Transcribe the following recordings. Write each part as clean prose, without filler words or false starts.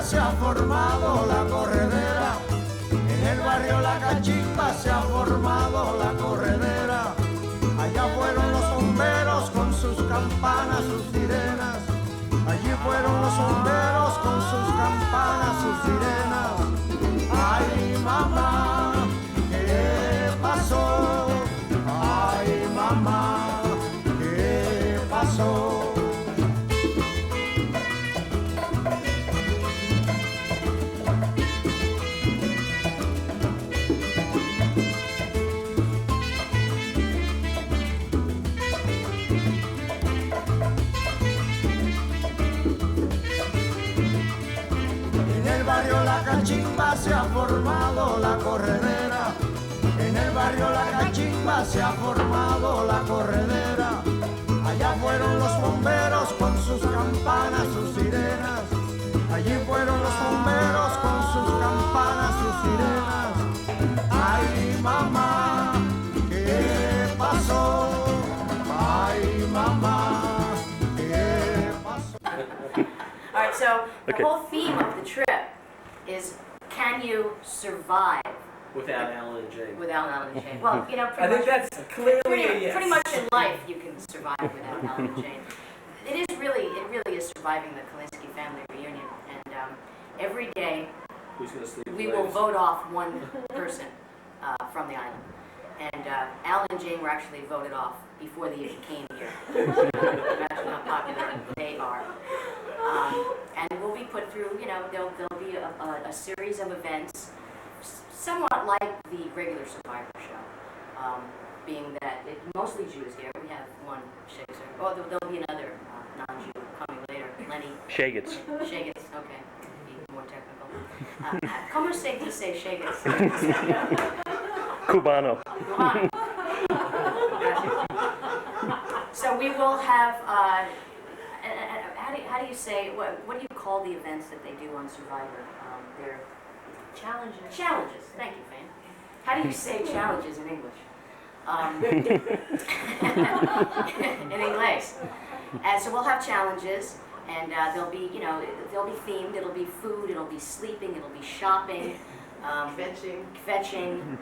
Se ha formado la corredera, en el barrio La Cachimba se ha formado la corredera. Allá fueron los bomberos con sus campanas, sus sirenas. Allí fueron los bomberos con sus campanas, sus sirenas. Ay mamá, ¿qué pasó? Ay mamá, ¿qué pasó? La Cachimba se ha formado la corredera, en el barrio La Cachimba se ha formado la corredera. Allá fueron los bomberos con sus campanas, sus sirenas. Allí fueron los bomberos con sus campanas, sus sirenas. Ay mamá, ¿qué pasó? Ay mamá, ¿qué pasó? All right, so the whole theme of the trip is, can you survive without Alan and Jane? Without Alan and Jane. Well, you know, I think that's clearly a yes. Pretty much in life you can survive without Alan and Jane. It really is surviving the Kolinsky family reunion, and every day we will vote off one person from the island. And Alan and Jane were actually voted off before they even came here. Imagine how popular they are. And we'll be put through, you know, there'll be a series of events, somewhat like the regular Survivor show, being that mostly Jews here. We have one Shakespeare. Oh, there'll be another non-Jew coming later, Lenny. Shagets. Shagets, okay. Be more technical. ¿Cómo se dice Shagets? Cubano. So we will have, how do you say, what do you call the events that they do on Survivor? They're challenges. Challenges, thank you, Fane. How do you say challenges in English? In English. And so we'll have challenges, and they'll be, you know, they'll be themed. It'll be food, it'll be sleeping, it'll be shopping, fetching, farting,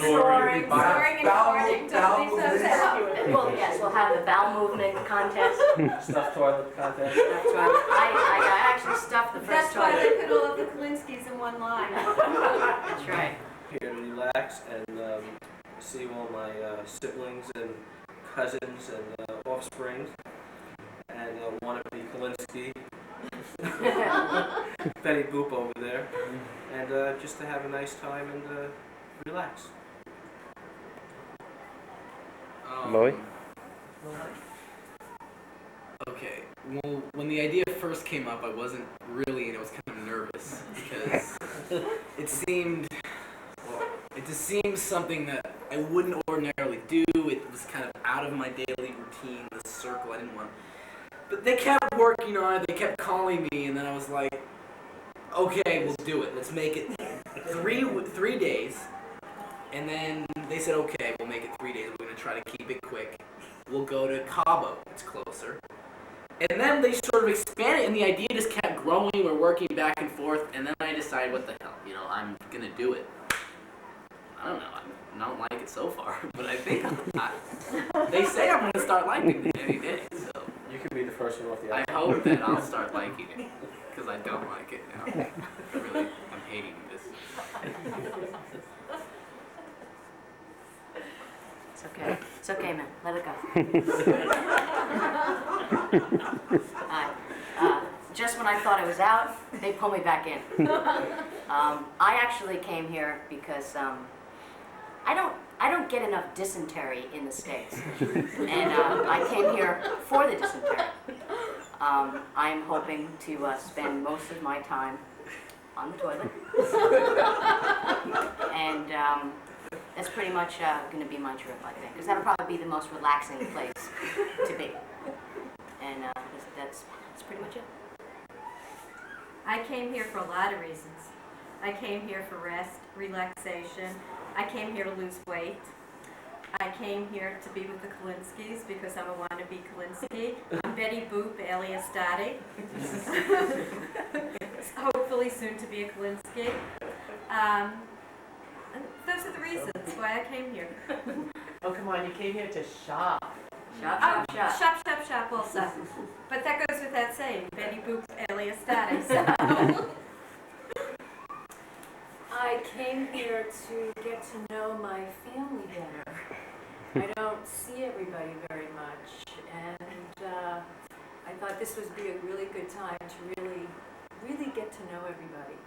snoring and farting till Lisa's out. Well, yes, we'll have the bowel movement contest. Stuffed toilet contest. Stuffed toilet. I actually stuffed the first toilet. That's why they put all of the Kolinskys in one line. That's right. Here to relax and see all my siblings and cousins and offspring, and wannabe Kolinsky, Betty Boop over there, and just to have a nice time and relax. Boy? Okay, well, when the idea first came up, I wasn't really, and I was kind of nervous, because it just seemed something that I wouldn't ordinarily do. It was kind of out of my daily routine, the circle. I didn't want. But they kept working on it. They kept calling me, and then I was like, "Okay, we'll do it. Let's make it 3 days." And then they said, "Okay, we'll make it 3 days. We're gonna try to keep it quick. We'll go to Cabo. It's closer." And then they sort of expanded, and the idea just kept growing. We're working back and forth, and then I decided, what the hell, I'm gonna do it. I don't know. I don't like it so far, but I think they say I'm going to start liking it any day. So you can be the first one off the I island. hope that I'll start liking it, because I don't like it now. I'm hating this. It's okay. It's okay, man. Let it go. Just when I thought I was out, they pull me back in. I actually came here because I don't get enough dysentery in the States, and I came here for the dysentery. I'm hoping to spend most of my time on the toilet, and that's pretty much going to be my trip, I think, because that'll probably be the most relaxing place to be. that's pretty much it. I came here for a lot of reasons. I came here for rest, relaxation. I came here to lose weight. I came here to be with the Kolinskys because I'm a wannabe Kolinsky. I'm Betty Boop, alias Dottie. Hopefully soon to be a Kolinsky. And those are the reasons why I came here. Oh, come on, you came here to shop. Shop, shop, shop. Shop, shop, shop also. But that goes without saying, Betty Boop, alias Dottie. So. I came here to get to know my family better. I don't see everybody very much, and I thought this would be a really good time to really get to know everybody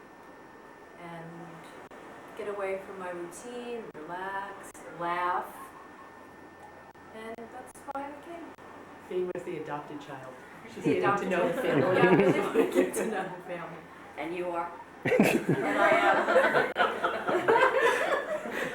and get away from my routine, relax, laugh, and that's why I came. Fee was the adopted child. She's The getting to adopted know the child. family. Yeah, I really really want to get to know the family. And you are? And I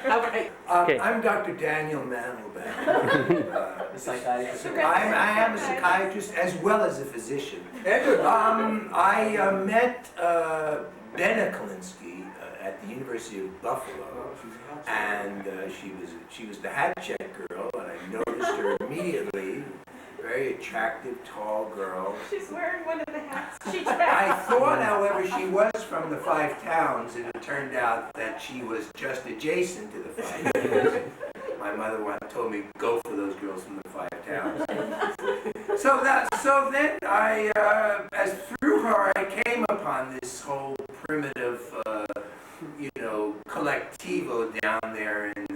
All right. Okay. I'm Dr. Daniel Mandelbaum. The psychiatrist. I am a psychiatrist as well as a physician. I met Benna Kolinsky at the University of Buffalo, and she was the hat check girl, and I noticed her immediately. Very attractive, tall girl. She's wearing one of the hats. I thought, however, she was from the Five Towns, and it turned out that she was just adjacent to the Five Towns. My mother once told me, go for those girls from the Five Towns. So then as through her, I came upon this whole primitive, collectivo down there, and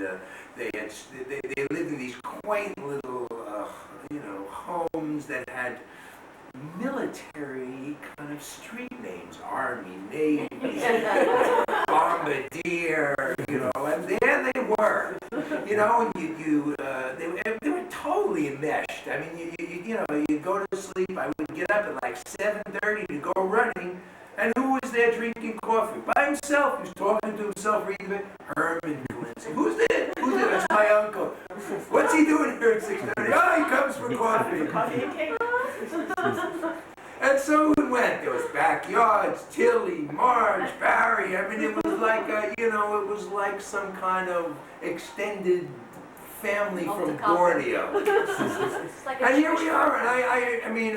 they lived in these quaint little, homes that had military kind of street names, Army, Navy, Bombardier, and there they were, and they were totally enmeshed. I mean, you go to sleep. I would get up at like 7:30 to go running. And who was there drinking coffee? By himself. He was talking to himself, reading it. Herman Kolinsky. Who's there? That's my uncle. What's he doing here at 6:30? Oh, he comes for coffee. Coffee and cake. And so we went. There was backyards, Tilly, Marge, Barry. I mean, it was like it was like some kind of extended family from Borneo. Like And here we are, and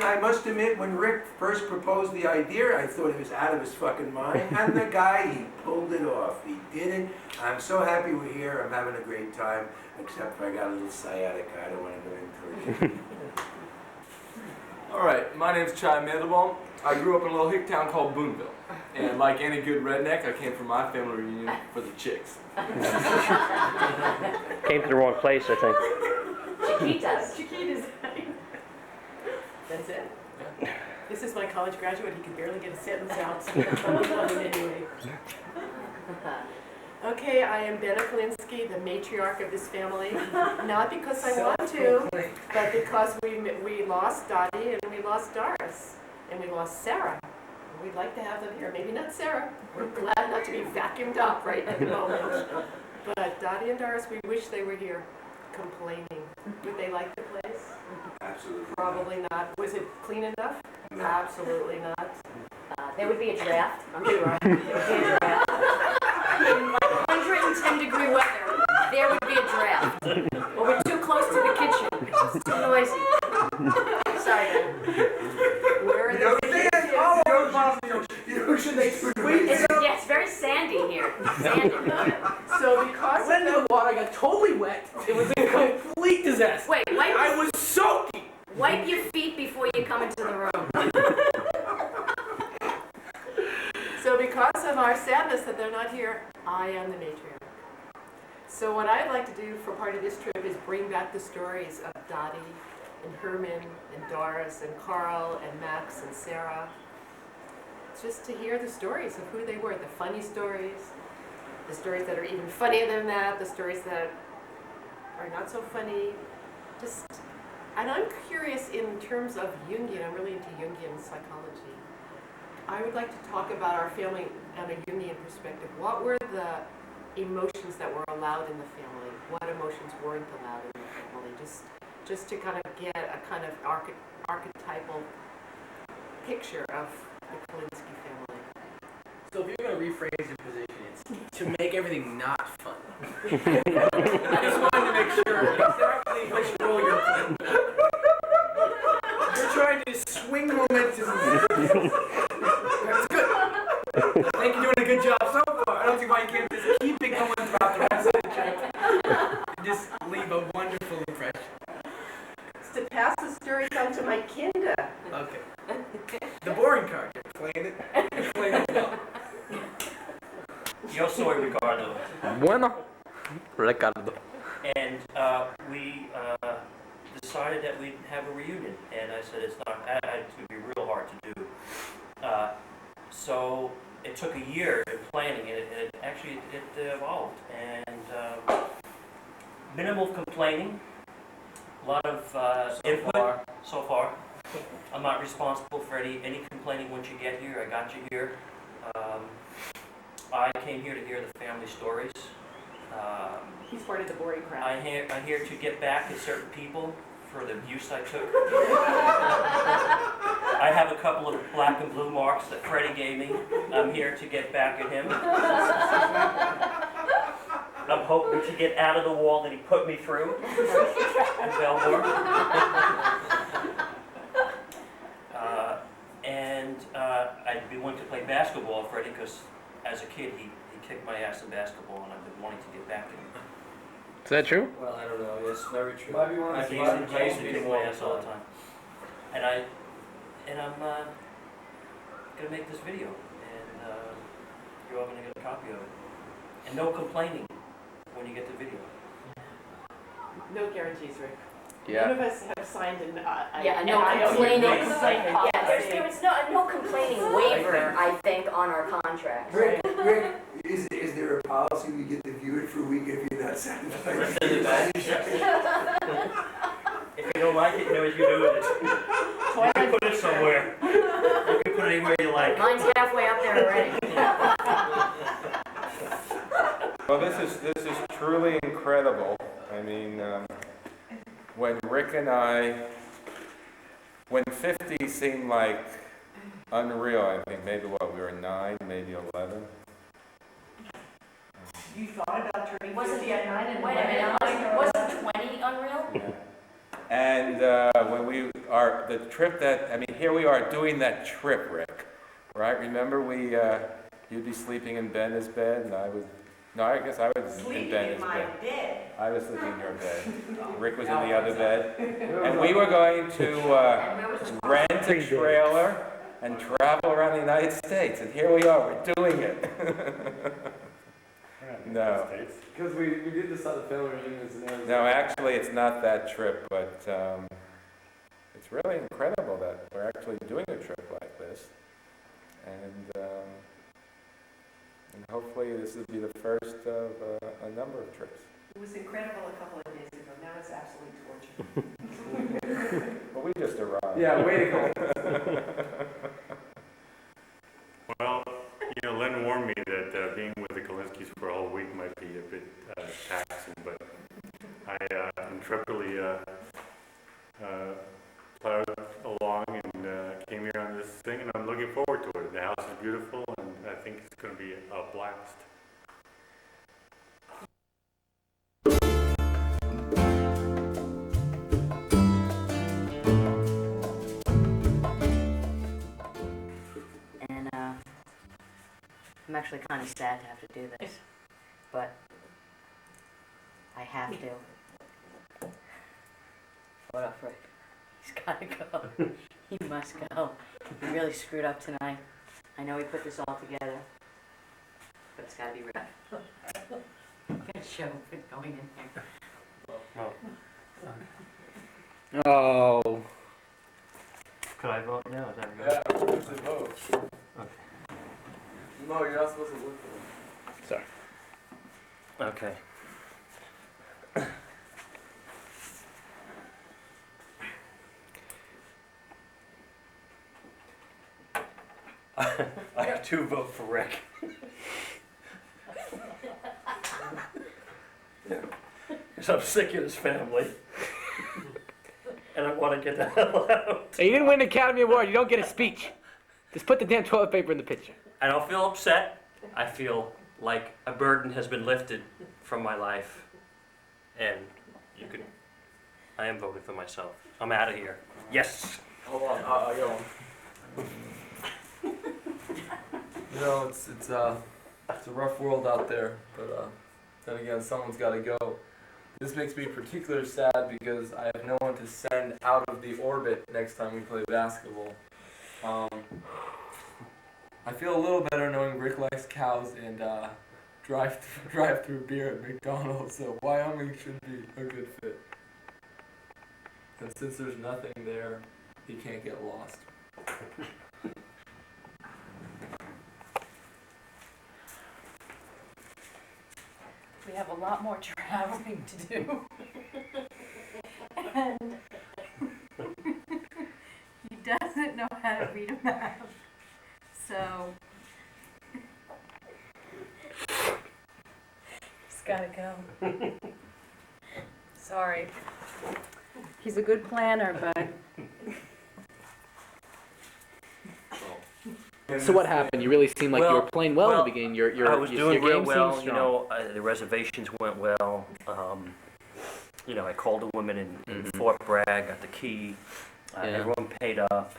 I must admit, when Rick first proposed the idea, I thought he was out of his fucking mind. And the guy, he pulled it off. He did it. I'm so happy we're here. I'm having a great time, except for I got a little sciatica. I don't want to go into it. All right, my name's Chai Mandelbaum. I grew up in a little hick town called Boonville. And like any good redneck, I came for my family reunion for the chicks. Came to the wrong place, I think. Chiquitas. Chiquitas. That's it. Yeah. This is my college graduate. He can barely get a sentence out. So I love him anyway. Okay, I am Benna Kolinsky, the matriarch of this family. Not because I want to, but because we lost Dottie and we lost Doris and we lost Sarah. We'd like to have them here. Maybe not Sarah. We're glad not to be vacuumed up right at the moment. But Dottie and Doris, we wish they were here complaining. Would they like the place? Absolutely. Probably not. Was it clean enough? No. Absolutely not. There would be a draft, I'm sure. There would be a draft. In like 110-degree weather, there would be a draft. Or we're too close to the kitchen. It's too noisy. Sorry, man. Where are the It's very sandy here. Sandy. So because I went into the water, I got totally wet. It was a complete disaster. Wait, I was soaking. wipe your feet before you come into the room. So because of our sadness that they're not here, I am the matriarch. So what I'd like to do for part of this trip is bring back the stories of Dottie and Herman and Doris and Carl and Max and Sarah. Just to hear the stories of who they were, the funny stories, the stories that are even funnier than that, the stories that are not so funny. And I'm curious in terms of Jungian, I'm really into Jungian psychology. I would like to talk about our family on a Jungian perspective. What were the emotions that were allowed in the family? What emotions weren't allowed in the family? Just to kind of get a kind of archetypal picture of the Kolinsky family. So if you're going to rephrase your position, it's to make everything not fun. I just wanted to make sure exactly which role you're playing. You're trying to swing momentum. That's good. I think you're doing a good job so far. I don't see why you can't just keep it going throughout the rest of the trip. Just leave a wonderful impression. It's to pass the stories on to my kinder. Okay. The boring card. You're playing it. You're playing it well. Yo soy Ricardo. Bueno, Ricardo. And we decided that we'd have a reunion. And I said it's not, it's going to be real hard to do. So it took a year in planning, and it actually evolved. And minimal complaining, a lot of input so far. I'm not responsible for any complaining once you get here. I got you here. I came here to hear the family stories. He's part of the boring crowd. I'm here to get back at certain people for the abuse I took. I have a couple of black and blue marks that Freddie gave me. I'm here to get back at him. I'm hoping to get out of the wall that he put me through in Belmore. I'd be willing to play basketball, Freddie, because as a kid he kicked my ass in basketball, and I've been wanting to get back at him. Is that true? Well, I don't know. It's very true. Might be one of I the used surviving to traits kick my ass all the time. And I'm gonna make this video, and you're all gonna get a copy of it. And no complaining when you get the video. No guarantees, Rick. Yeah. None of us have signed an No complaining. Yes, There's no complaining waiver, I think, on our contract. Rick, is there a policy we get to view it for a week if you're not satisfied? If you don't like it, you know what you do with it. You can put it somewhere. You can put it anywhere you like. Mine's halfway up there already. Well, this is truly incredible. I mean, when Rick and when 50 seemed like unreal, I think maybe we were 9, maybe 11. You thought about turning Wasn't 50 at 9 and Wait a minute, wasn't 20 unreal? Yeah. And when the trip here we are doing that trip, Rick, right? Remember you'd be sleeping in Ben's bed, and I guess I was in Ben's bed. I was sleeping in your bed. Rick was in the other bed. And we were going to rent a trailer and travel around the United States. And here we are, we're doing it. No. Because we did this on the family reunions and everything. No, actually, it's not that trip, but it's really incredible that we're actually doing a trip like this. And hopefully this will be the first of a number of trips. It was incredible a couple of days ago. Now it's absolute torture. But we just arrived. Yeah, way to go. Well, Len warned me that being with the Kolinskys for a whole week might be a bit taxing, but I intrepidly plowed along and came here on this thing, and I'm looking forward to it. The house is beautiful, and I think it's going to be a blast. And I'm actually kind of sad to have to do this, but I have to. What up, Rick? He's gotta go. He must go. He really screwed up tonight. I know he put this all together, but it's gotta be Rick. Good show for going in there. Oh. Could I vote? No, is that good? Yeah, it's a vote. Okay. No, you're not supposed to look for it. Sorry. Okay. I have 2 vote for Rick. Because I'm sick of his family. And and I want to get the hell out. Hey, you didn't win an Academy Award. You don't get a speech. Just put the damn toilet paper in the picture. I don't feel upset. I feel like a burden has been lifted from my life. And I am voting for myself. I'm out of here. Yes. Hold on, I'll go on. You know, it's a rough world out there, but then again, someone's got to go. This makes me particularly sad because I have no one to send out of the orbit next time we play basketball. I feel a little better knowing Rick likes cows and drive-through beer at McDonald's, so Wyoming should be a good fit. And since there's nothing there, he can't get lost. We have a lot more traveling to do. And he doesn't know how to read a map. So he's gotta go. Sorry. He's a good planner, but So what happened? You really seemed like you were playing well in the beginning. I was doing your real game well. seemed You strong. know, the reservations went well. You know, I called a woman in Fort Bragg, got the key. Everyone paid up,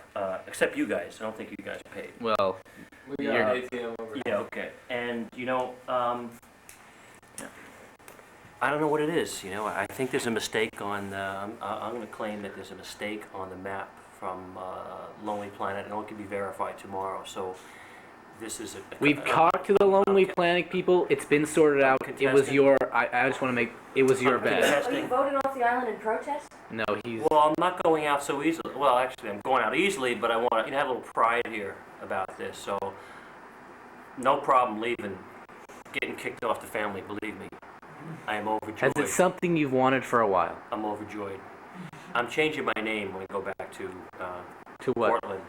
except you guys. I don't think you guys paid. Well, We got an ATM over here. Yeah, okay. And, you know, I don't know what it is. You know, I think there's a mistake on, I'm going to claim that there's a mistake on the map from Lonely Planet, and it can be verified tomorrow. So this is we've talked to the Lonely Planet people. It's been sorted out. It was your. I just want to make. It was your bad. So you voted off the island in protest? No, he's. Well, I'm not going out so easily. Well, actually, I'm going out easily, but I want to have a little pride here about this. So no problem leaving, getting kicked off the family. Believe me, I am overjoyed. Has it something you've wanted for a while? I'm overjoyed. I'm changing my name when I go back to what? Portland.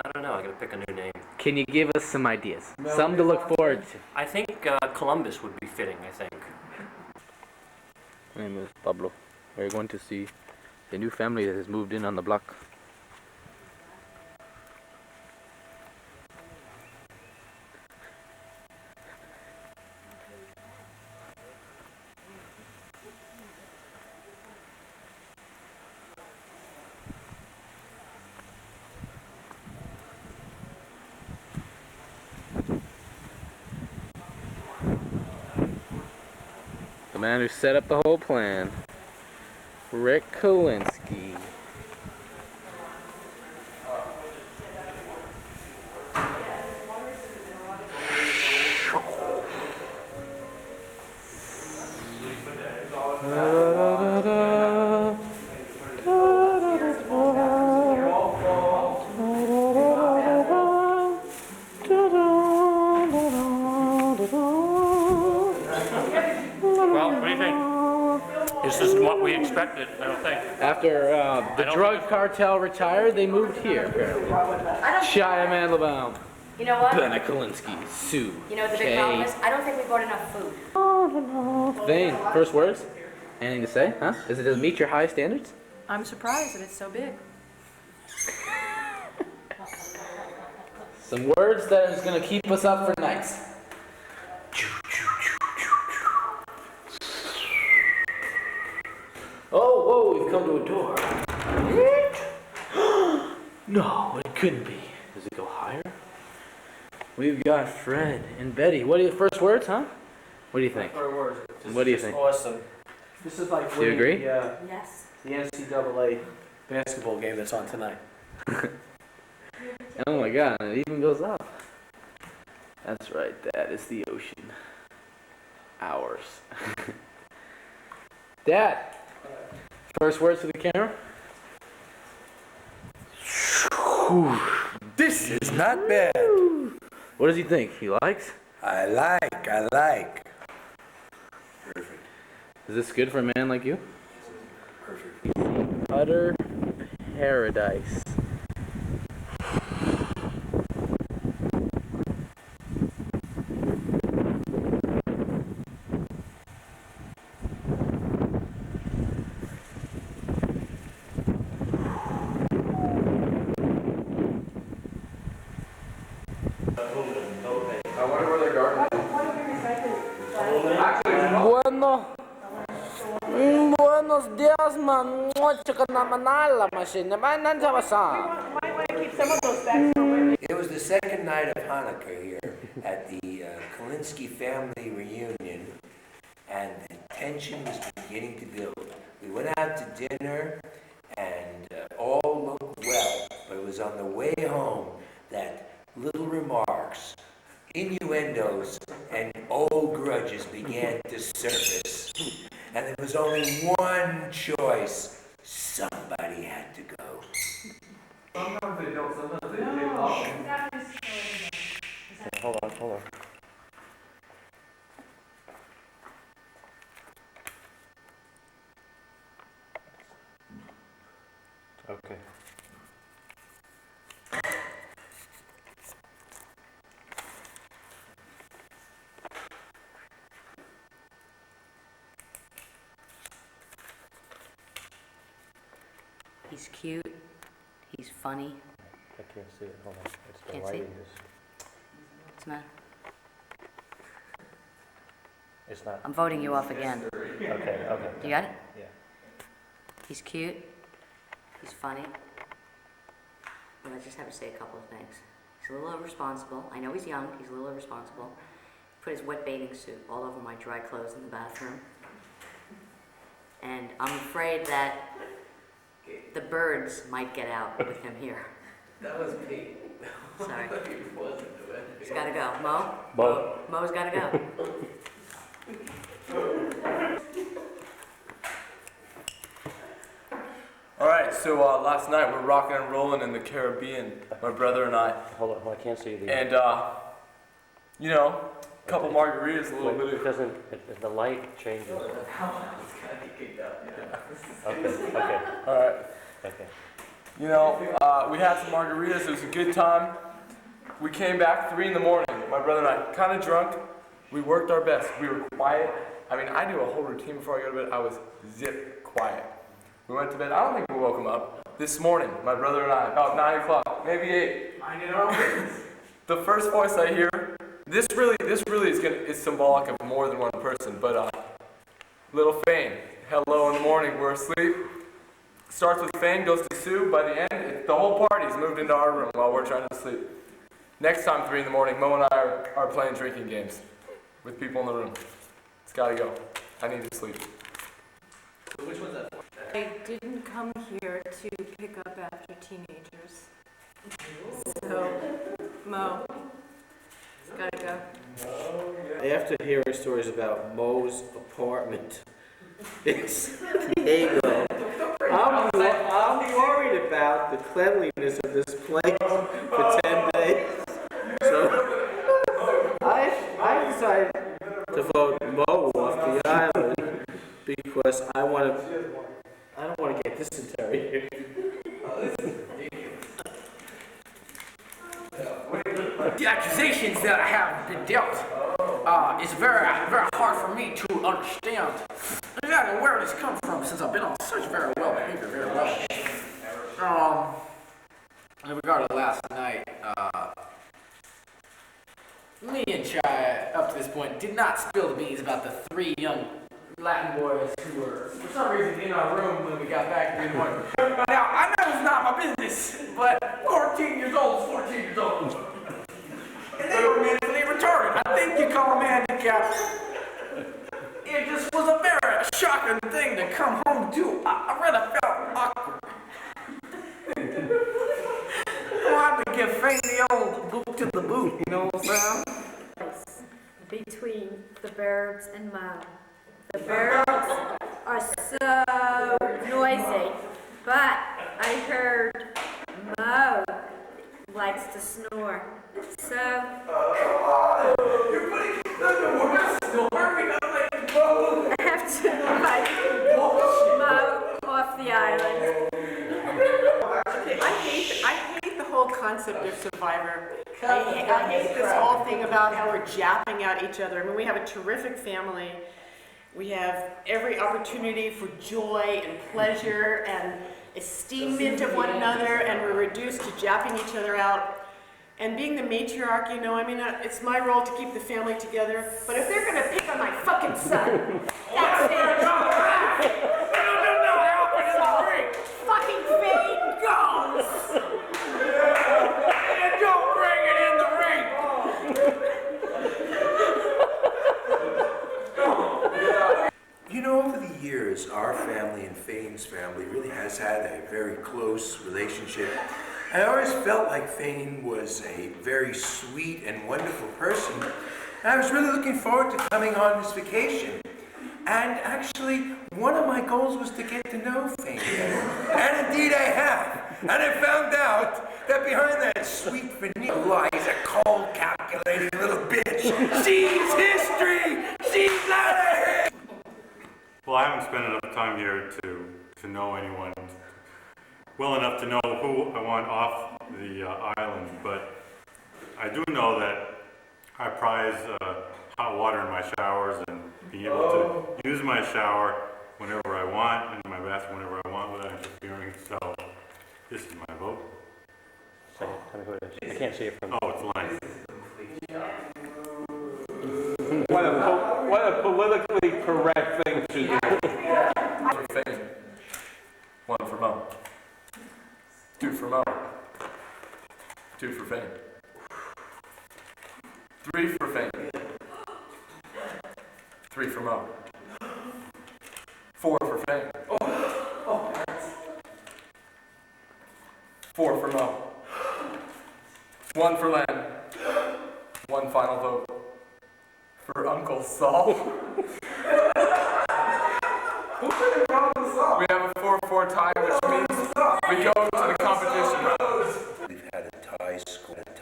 I don't know. I got to pick a new name. Can you give us some ideas? Something to look forward to. I think Columbus would be fitting. I think. My name is Pablo. We're going to see a new family that has moved in on the block. The man who set up the whole plan, Rick Kolinsky. Well, what do you think? This isn't what we expected. I don't think. After the drug cartel retired, they moved here, apparently. Shia Mandelbaum. You know what? Benna Kolinsky. Sue. You know what the big problem is? I don't think we bought enough food. Thane, first words? Anything to say? Huh? Does it meet your high standards? I'm surprised that it's so big. Some words that is going to keep us up for nights. Oh, whoa, we've come to a door. No, it couldn't be. Does it go higher? We've got Fred and Betty. What are your first words, huh? What do you think? What do you think? Awesome. This is like Do you agree? Yes. the NCAA basketball game that's on tonight. Oh my god, it even goes up. That's right, that is the ocean. Ours. Dad, first words to the camera? This is not bad. What does he think? He likes? I like. Perfect. Is this good for a man like you? Perfect. Utter paradise. It was the second night of Hanukkah here at the Kolinsky family reunion, and the tension was beginning to build. We went out to dinner, and all looked well, but it was on the way home that little remarks, innuendos, and old grudges began to surface. And there was only one choice. Somebody had to go. Sometimes they don't, sometimes they love it. Hold on. Okay. He's cute. He's funny. I can't see it. Hold on. It's the Can't see? lighting. What's the matter? It's not. I'm voting you off again. Okay. You got it? Yeah. He's cute. He's funny. But I just have to say a couple of things. He's a little irresponsible. I know he's young. He's a little irresponsible. Put his wet bathing suit all over my dry clothes in the bathroom. And I'm afraid that the birds might get out with him here. That was Pete. Sorry. He wasn't doing it. He's gotta go. Mo? Mo. Mo's gotta go. Alright, so last night we're rocking and rolling in the Caribbean, my brother and I. Hold on. I can't see the. And, you know, a couple margaritas, a little bit It of. doesn't. The light changes. Okay. Alright. Okay. You know, we had some margaritas, it was a good time. We came back 3 in the morning, my brother and I, kind of drunk. We worked our best. We were quiet. I mean, I do a whole routine before I go to bed. I was zip quiet. We went to bed. I don't think we woke him up. This morning, my brother and I, about 9 o'clock, maybe 8. Minding our own business. The first voice I hear, this really is symbolic of more than one person, but little Fane, hello in the morning, we're asleep. Starts with Fane, goes to Sue. By the end, the whole party's moved into our room while we're trying to sleep. Next time, 3 in the morning, Mo and I are playing drinking games with people in the room. It's gotta go. I need to sleep. So which one's that for? I didn't come here to pick up after teenagers. So, Mo, it's gotta go. After hearing stories about Mo's apartment in San Diego, I'm worried about the cleanliness of this place for 10 days. So I decided to vote Mo off the island because I don't want to get dysentery here. The accusations that I have been dealt is very, very hard for me to understand exactly where this comes from, since I've been on such very well behavior, very well. In regard to last night, me and Chai, up to this point, did not spill the beans about the 3 young Latin boys who were, for some reason, in our room when we got back in the morning. Now, I know it's not my business, but 14 years old is 14 years old. And they were mentally retarded. I think you call them handicapped. It just was a very shocking thing to come home to. I really felt awkward. I had to give Fane the old boot to the boot, you know what I'm saying? Between the birds and Mo. The birds are so noisy, but I heard Mo likes to snore. So I have to invite Mo off the island. I hate the whole concept of Survivor. I hate this whole thing about how we're japping at each other. I mean, we have a terrific family. We have every opportunity for joy and pleasure and esteemment of one another, and we're reduced to japping each other out. And being the matriarch, you know, I mean, it's my role to keep the family together. But if they're gonna pick on my fucking son, that's it. No, always had a very close relationship. I always felt like Fane was a very sweet and wonderful person. And I was really looking forward to coming on this vacation. And actually, one of my goals was to get to know Fane better. And indeed I have. And I found out that behind that sweet veneer lies a cold, calculating little bitch. She's history! She's out of here! Well, I haven't spent enough time here to know anyone well enough to know who I want off the island, but I do know that I prize hot water in my showers and being able to use my shower whenever I want and my bathroom whenever I want without interfering. So this is my vote. Tell me who it is. I can't see it from. Oh, it's Len. What a politically correct thing to do. For Fane. 1 for Mo. 2 for Mo. 2 for Fane. 3 for Fane. 3 for Mo. 4 for Fane. 4 for Mo. 1 for Len. 1 final vote for Uncle Saul. We have a 4-4 tie, which means we go to the competition round. We've had a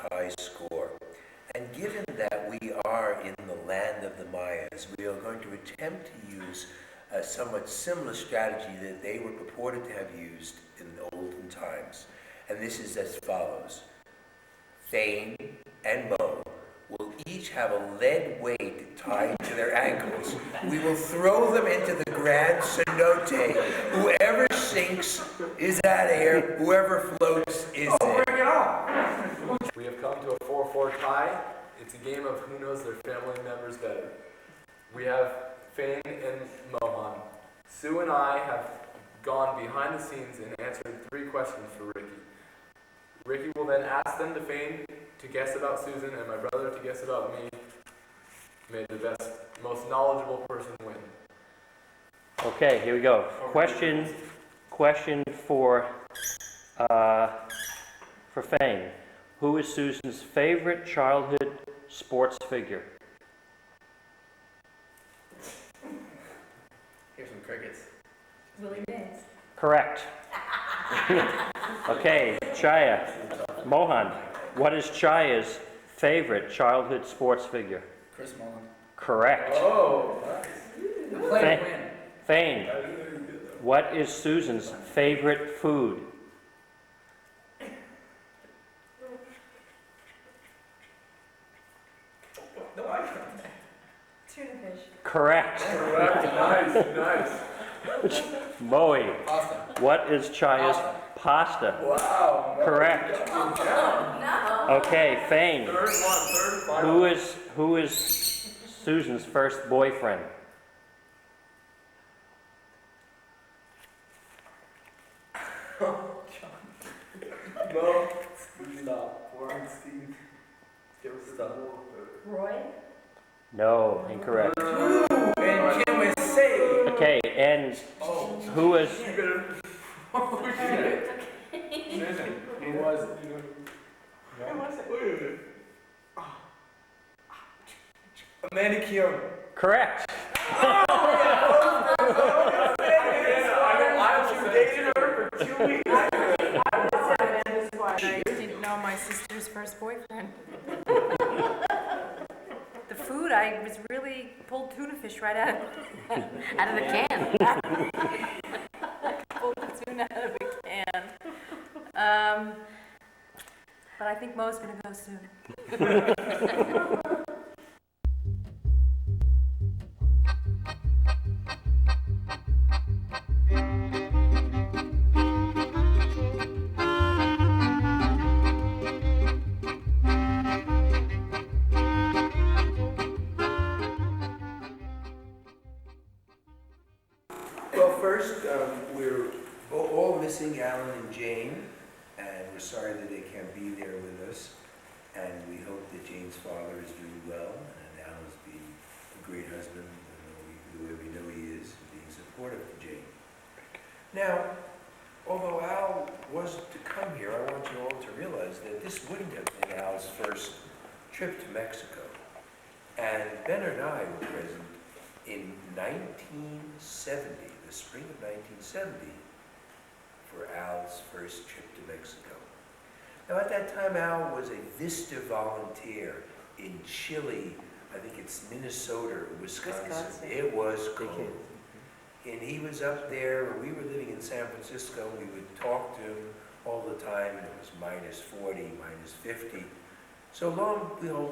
tie score. And given that we are in the land of the Mayas, we are going to attempt to use a somewhat similar strategy that they were purported to have used in the olden times. And this is as follows. Fane and Mo will each have a lead weight tied to their ankles. We will throw them into the Grand Cenote. Whoever sinks is out of here. Whoever floats is in. Bring it on! We have come to a 4-4 tie. It's a game of who knows their family members better. We have Fane and Mohan. Sue and I have gone behind the scenes and answered 3 questions for Ricky. Ricky will then ask them to Fane to guess about Susan and my brother to guess about me. May the best, most knowledgeable person win. Okay, here we go. Question for Fane. Who is Susan's favorite childhood sports figure? Here's some crickets. Willie Mays. Correct. Okay, Chaya. Mohan, what is Chaya's favorite childhood sports figure? Chris Mullen. Correct. Oh, nice. Fane, what is Susan's favorite food? Tuna fish. Correct. Nice. Bowie, Pasta. what is Chaya's pasta? Wow. Correct. Okay, Fane, Third final. who is Susan's first boyfriend? No. Stop. Warrenstein. Stop. Roy. No, incorrect. And Kim is saved. Okay, and who is Oh, shit. Who was it? Amanda Keown. correct? I've dated her for 2 weeks. I didn't know my sister's first boyfriend. The food, I was really pulled tuna fish right out of the can. Pulled the tuna out of a can. But I think Mo's gonna go soon. Well, first, we're all missing Alan and Jane, and we're sorry that they can't be there with us. And we hope that Jane's father is doing well, and Alan's being a great husband, the way we know he is, being supportive of Jane. Now, was to come here, I want you all to realize that this wouldn't have been Al's first trip to Mexico. And Ben and I were present in 1970, the spring of 1970, for Al's first trip to Mexico. Now at that time, Al was a Vista volunteer in Chile, I think it's Minnesota or Wisconsin. It was cold. And he was up there, we were living in San Francisco, we would talk to him all the time, and it was minus 40, minus 50. So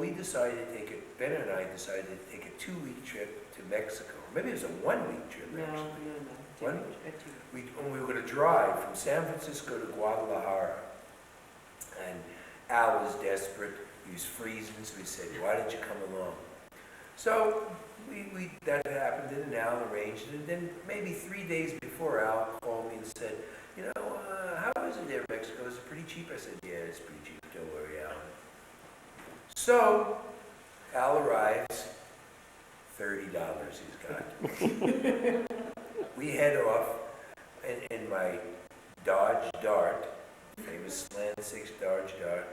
we decided to take it, Ben and I decided to take a 2-week trip to Mexico. Maybe it was a 1-week trip, actually. We were going to drive from San Francisco to Guadalajara. And Al was desperate, he was freezing, so we said, why didn't you come along? So that happened, and Al arranged it, and then maybe 3 days before, Al called me and said, how is it there in Mexico? Is it pretty cheap? I said, yeah, it's pretty cheap, don't worry, Al. So, Al arrives, $30 he's got. We head off in my Dodge Dart, famous Slant 6 Dodge Dart,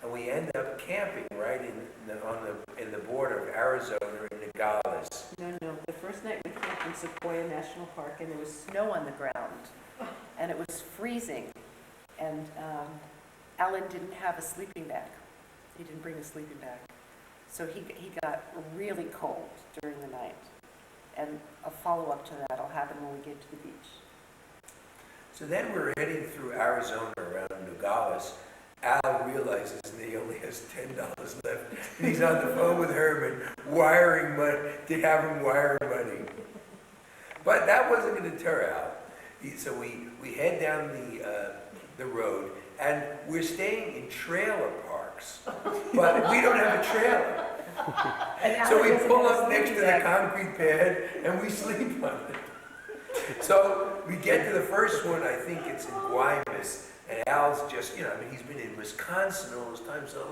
and we end up camping right in the border of Arizona and Nogales. No. The first night we camped in Sequoia National Park, and there was snow on the ground, and it was freezing, and Alan didn't have a sleeping bag. He didn't bring a sleeping bag, so he got really cold during the night. And a follow-up to that will happen when we get to the beach. So then we're heading through Arizona around Nogales. Al realizes that he only has $10 left. And he's on the phone with Herman, wiring money, to have him wire money. But that wasn't going to deter Al. So we head down the road, and we're staying in trailer parks, but we don't have a trailer. So we pull up next to the concrete pad, and we sleep on it. So we get to the first one, I think it's in Guaymas, and Al's just, he's been in Wisconsin all this time, so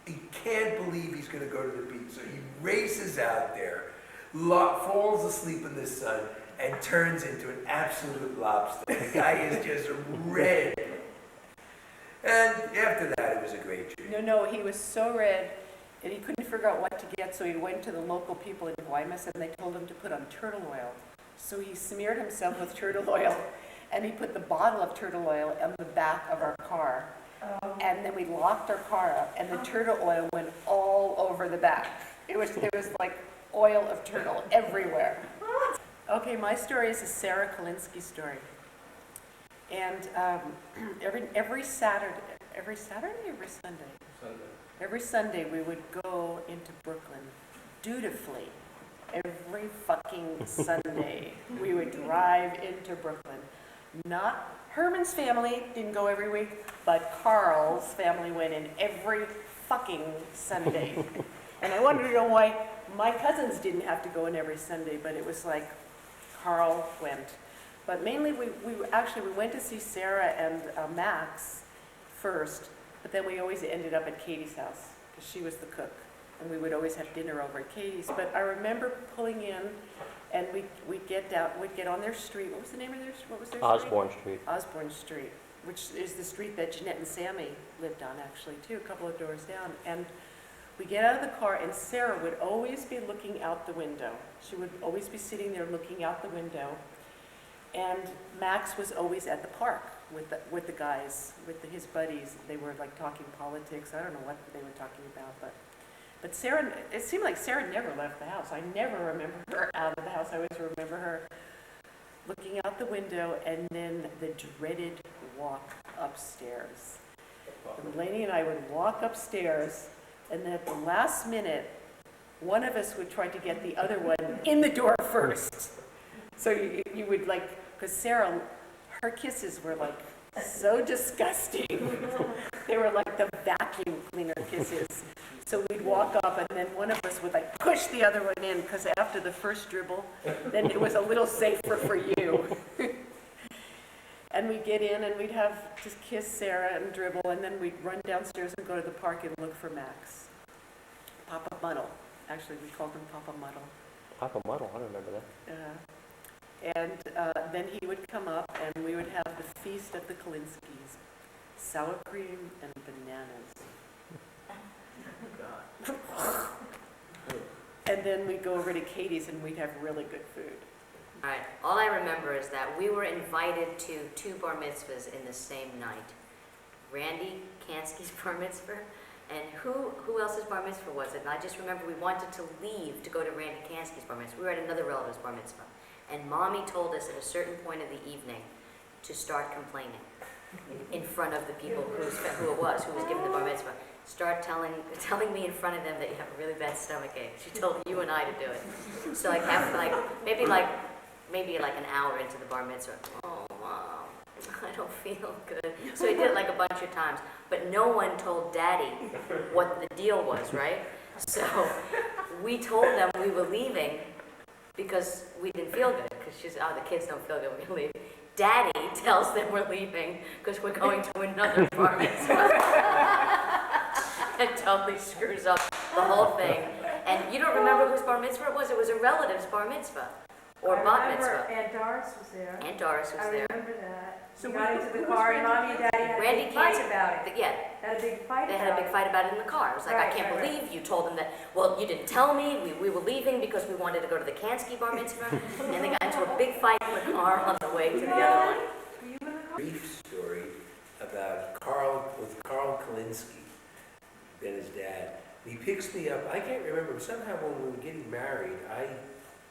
he can't believe he's going to go to the beach. So he races out there, falls asleep in the sun, and turns into an absolute lobster. The guy is just red. And after that, it was a great trip. No, he was so red, and he couldn't figure out what to get, so he went to the local people in Guaymas, and they told him to put on turtle oil. So he smeared himself with turtle oil, and he put the bottle of turtle oil on the back of our car. And then we locked our car up, and the turtle oil went all over the back. There was like oil of turtle everywhere. Okay, my story is a Sarah Kolinsky story. And every Saturday, every Sunday? Every Sunday we would go into Brooklyn dutifully. Every fucking Sunday we would drive into Brooklyn. Not Herman's family didn't go every week, but Carl's family went in every fucking Sunday. And I wanted to know why my cousins didn't have to go in every Sunday, but it was like Carl went. But mainly we went to see Sarah and Max first, but then we always ended up at Katie's house because she was the cook, and we would always have dinner over at Katie's. But I remember pulling in, and we'd get on their street. What was the name of their street? What was their Osborne Street. Osborne Street, which is the street that Jeanette and Sammy lived on, actually, too, a couple of doors down. And we get out of the car, and Sarah would always be looking out the window. She would always be sitting there looking out the window. And Max was always at the park with the guys, with his buddies. They were like talking politics. I don't know what they were talking about, but Sarah, it seemed like Sarah never left the house. I never remember her out of the house. I always remember her looking out the window, and then the dreaded walk upstairs. And Lainey and I would walk upstairs, and then at the last minute, one of us would try to get the other one in the door first. So you would because Sarah, her kisses were like so disgusting. They were like the vacuum cleaner kisses. So we'd walk up, and then one of us would push the other one in, because after the first dribble, then it was a little safer for you. And we'd get in, and we'd just kiss Sarah and dribble, and then we'd run downstairs and go to the park and look for Max. Papa Muddle. Actually, we called him Papa Muddle. Papa Muddle, I remember that. And then he would come up and we would have the feast at the Kolinskys. Sour cream and bananas. And then we'd go over to Katie's and we'd have really good food. All right, all I remember is that we were invited to 2 bar mitzvahs in the same night. Randy Kansky's bar mitzvah, and who else's bar mitzvah was it? And I just remember we wanted to leave to go to Randy Kansky's bar mitzvah. We were at another relative's bar mitzvah. And Mommy told us at a certain point of the evening to start complaining in front of the people who it was, who was giving the bar mitzvah. Start telling me in front of them that you have a really bad stomach ache. She told you and I to do it. So like after maybe like an hour into the bar mitzvah, oh Mom, I don't feel good. So he did it like a bunch of times, but no one told Daddy what the deal was, right? So we told them we were leaving because we didn't feel good, because she's, oh, the kids don't feel good, we're gonna leave. Daddy tells them we're leaving because we're going to another bar mitzvah. It totally screws up the whole thing. And you don't remember whose bar mitzvah it was? It was a relative's bar mitzvah. Or bat mitzvah. Aunt Doris was there. Aunt Doris was there. I remember that. So we got into the car and Mommy and Daddy had a big fight about it. Yeah. Had a big fight about it. They had a big fight about it in the car. It was like, I can't believe you told them that, well, you didn't tell me. We were leaving because we wanted to go to the Kansky bar mitzvah. And they got into a big fight in the car on the way to the other one. Brief story about Carl Kolinsky, then his dad. He picks me up. I can't remember. Somehow when we were getting married, I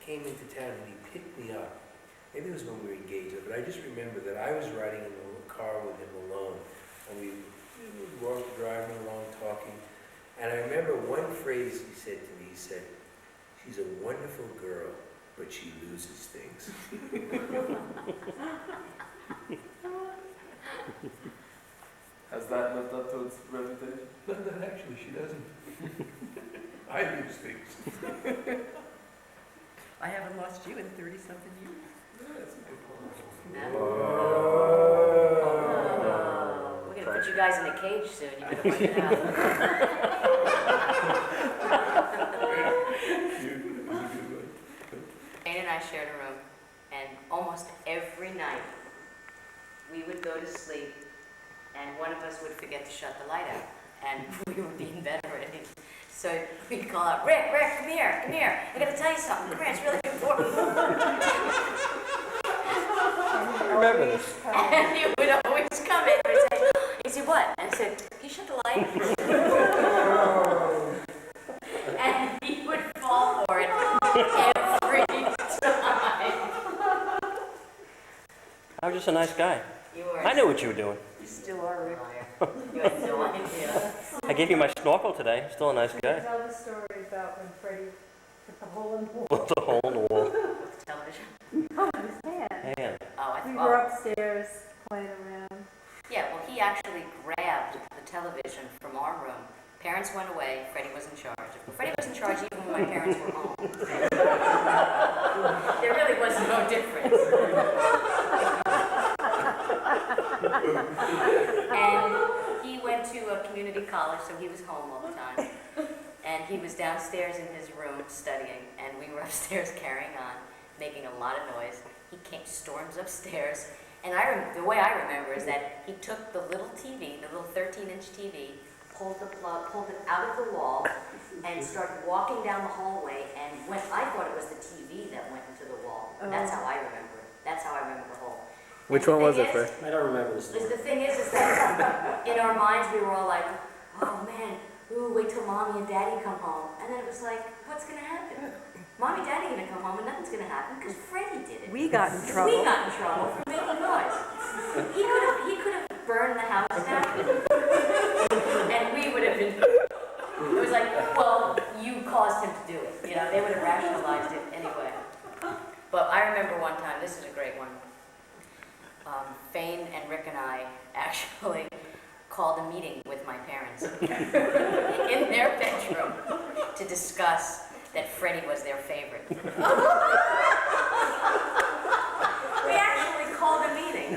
came into town and he picked me up. Maybe it was when we were engaged, but I just remember that I was riding in the car with him alone. And we were driving along talking. And I remember one phrase he said to me. He said, "She's a wonderful girl, but she loses things." Has that lived up to its reputation? No, actually, she doesn't. I lose things. I haven't lost you in 30-something years. That's a good one. We're going to put you guys in a cage soon. You better find it out. Jane and I shared a room, and almost every night we would go to sleep, and one of us would forget to shut the light out, and we would be in bed already. So we'd call out, Rick, come here, I gotta tell you something, come here, it's really important. I remember this. And he would always come in and say, what? And I said, can you shut the light? And he would fall for it every time. I was just a nice guy. You were. I knew what you were doing. You still are, Rick. You had no idea. I gave you my snorkel today. Still a nice guy. Tell the story about when Freddie put the hole in the wall. Put the hole in the wall. With television. Oh, his hand. Man. Oh, We were upstairs playing around. Yeah, well, he actually grabbed the television from our room. Parents went away. Freddie was in charge. But Freddie was in charge even when my parents were home. There really was no difference. And he went to a community college, so he was home all the time. And he was downstairs in his room studying, and we were upstairs carrying on, making a lot of noise. He storms upstairs, and the way I remember is that he took the little TV, the little 13-inch TV, pulled it out of the wall, and started walking down the hallway, and I thought it was the TV that went into the wall. That's how I remember it. That's how I remember the whole. Which one was it, Fred? I don't remember this. The thing is that in our minds we were all like, oh man, ooh, wait till Mommy and Daddy come home. And then it was like, what's going to happen? Mommy and Daddy are going to come home and nothing's going to happen because Freddie did it. We got in trouble. We got in trouble for making noise. He could have burned the house down. And we would have been, it was like, well, you caused him to do it. You know, they would have rationalized it anyway. But I remember one time, this is a great one. Fane and Rick and I actually called a meeting with my parents in their bedroom to discuss that Freddie was their favorite. We actually called a meeting.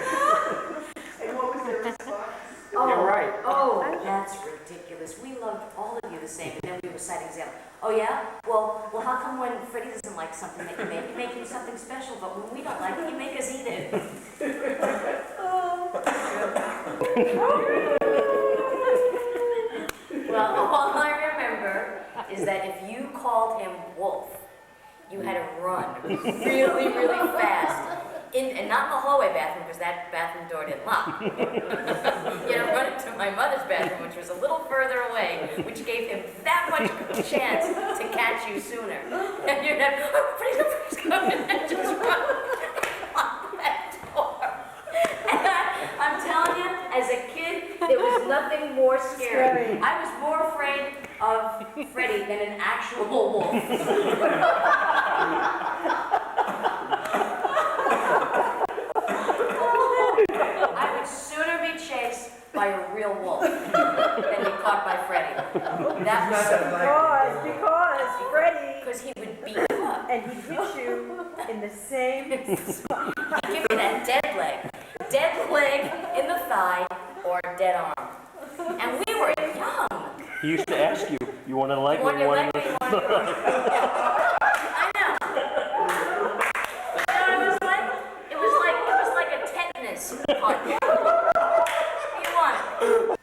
And what was their response? Oh, You're right. Oh, that's ridiculous. We loved all of you the same, and then we were citing example. Oh yeah? Well, how come when Freddie doesn't like something that you make you something special, but when we don't like it, you make us eat it. Well, all I remember is that if you called him Wolf, you had to run really, really fast. And not in the hallway bathroom, because that bathroom door didn't lock. You had to run into my mother's bathroom, which was a little further away, which gave him that much chance to catch you sooner. And you'd have, oh, please go, and just run on that door. And I'm telling you, as a kid, there was nothing more scary. I was more afraid of Freddie than an actual wolf. By a real wolf than be caught by Freddie. That was Because Freddie. Because he would beat you up. And he'd hit you in the same spot. He'd give you that dead leg. Dead leg in the thigh or dead arm. And we were young. He used to ask you, you want a leg You or want you your want leg a or you want your arm? I know. It was like a tetanus punch.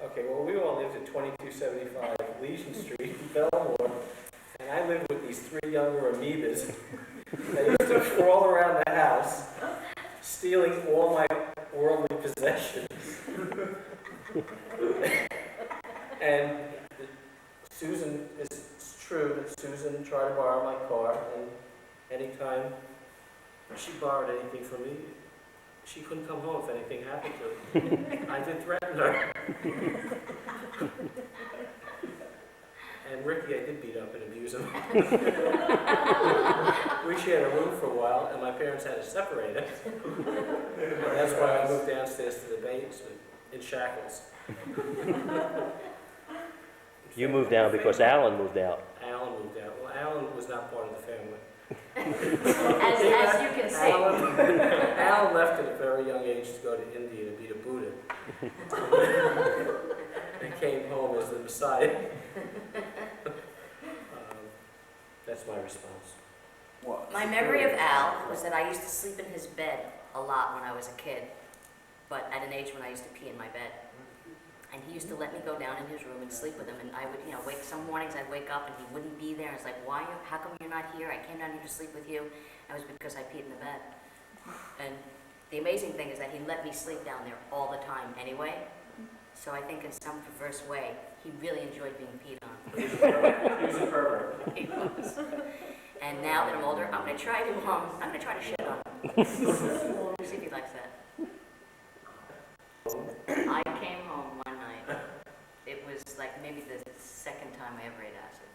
Okay, well, we all lived at 2275 Legion Street in Belmore, and I lived with these three younger amoebas that used to crawl around the house, stealing all my worldly possessions. And Susan, it's true that Susan tried to borrow my car, and anytime she borrowed anything from me, she couldn't come home if anything happened to her. I did threaten her. And Ricky, I did beat up and abuse him. We shared a room for a while, and my parents had to separate us. And that's why I moved downstairs to the basement in shackles. You moved down because Alan moved out. Alan moved out. Well, Alan was not part of the family. As you can see. Alan left at a very young age to go to India to beat a Buddha. And came home as the Messiah. That's my response. My memory of Al was that I used to sleep in his bed a lot when I was a kid, but at an age when I used to pee in my bed. And he used to let me go down in his room and sleep with him. And I would, wake, some mornings I'd wake up and he wouldn't be there. I was like, why? How come you're not here? I came down here to sleep with you. And it was because I peed in the bed. And the amazing thing is that he let me sleep down there all the time anyway. So I think in some perverse way, he really enjoyed being peed on. He was a pervert. He was. And now that I'm older, I'm gonna try to shit on him. See if he likes that. I came home one night. It was like maybe the second time I ever ate acid.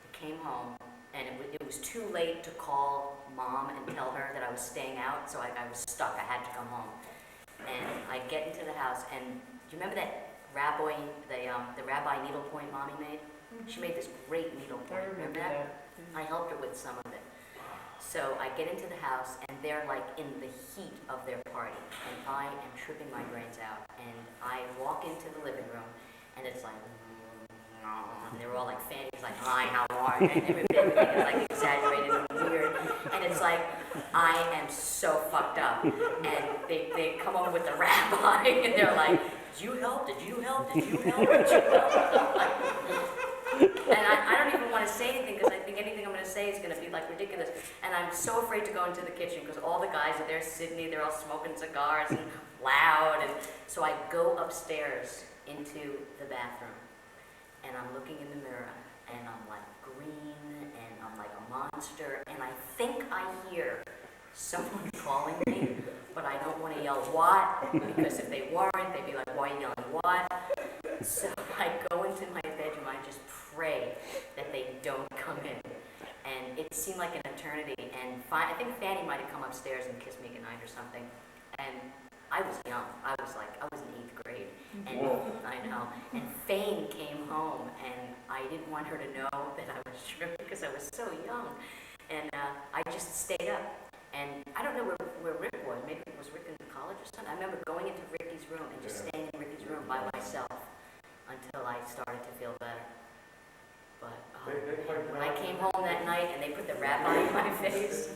I came home and it was too late to call Mom and tell her that I was staying out, so I was stuck. I had to come home. And I get into the house, and do you remember that rabbi, the rabbi needlepoint Mommy made? She made this great needlepoint. Remember that? I helped her with some of it. So I get into the house, and they're like in the heat of their party, and I am tripping my brains out. And I walk into the living room, and it's like, and they're all like fannies, like, hi, how are you? And everything is like exaggerated and weird. And it's like, I am so fucked up. And they come over with the rabbi, and they're like, did you help? Did you help? Did you help? Did you help? And I don't even want to say anything because I think anything I'm going to say is going to be like ridiculous. And I'm so afraid to go into the kitchen because all the guys are there, Sydney, they're all smoking cigars and loud. And so I go upstairs into the bathroom and I'm looking in the mirror and I'm like green and I'm like a monster. And I think I hear someone calling me, but I don't want to yell what, because if they weren't, they'd be like, why are you yelling what? So I go into my bedroom, I just pray that they don't come in. And it seemed like an eternity, and I think Fanny might have come upstairs and kissed me goodnight or something. And I was young, I was in 8th grade, and I know. And Fane came home, and I didn't want her to know that I was tripping because I was so young. And I just stayed up. And I don't know where Rick was. Maybe it was Rick in college or something. I remember going into Ricky's room and just staying in Ricky's room by myself until I started to feel better. But when I came home that night and they put the rabbi in my face,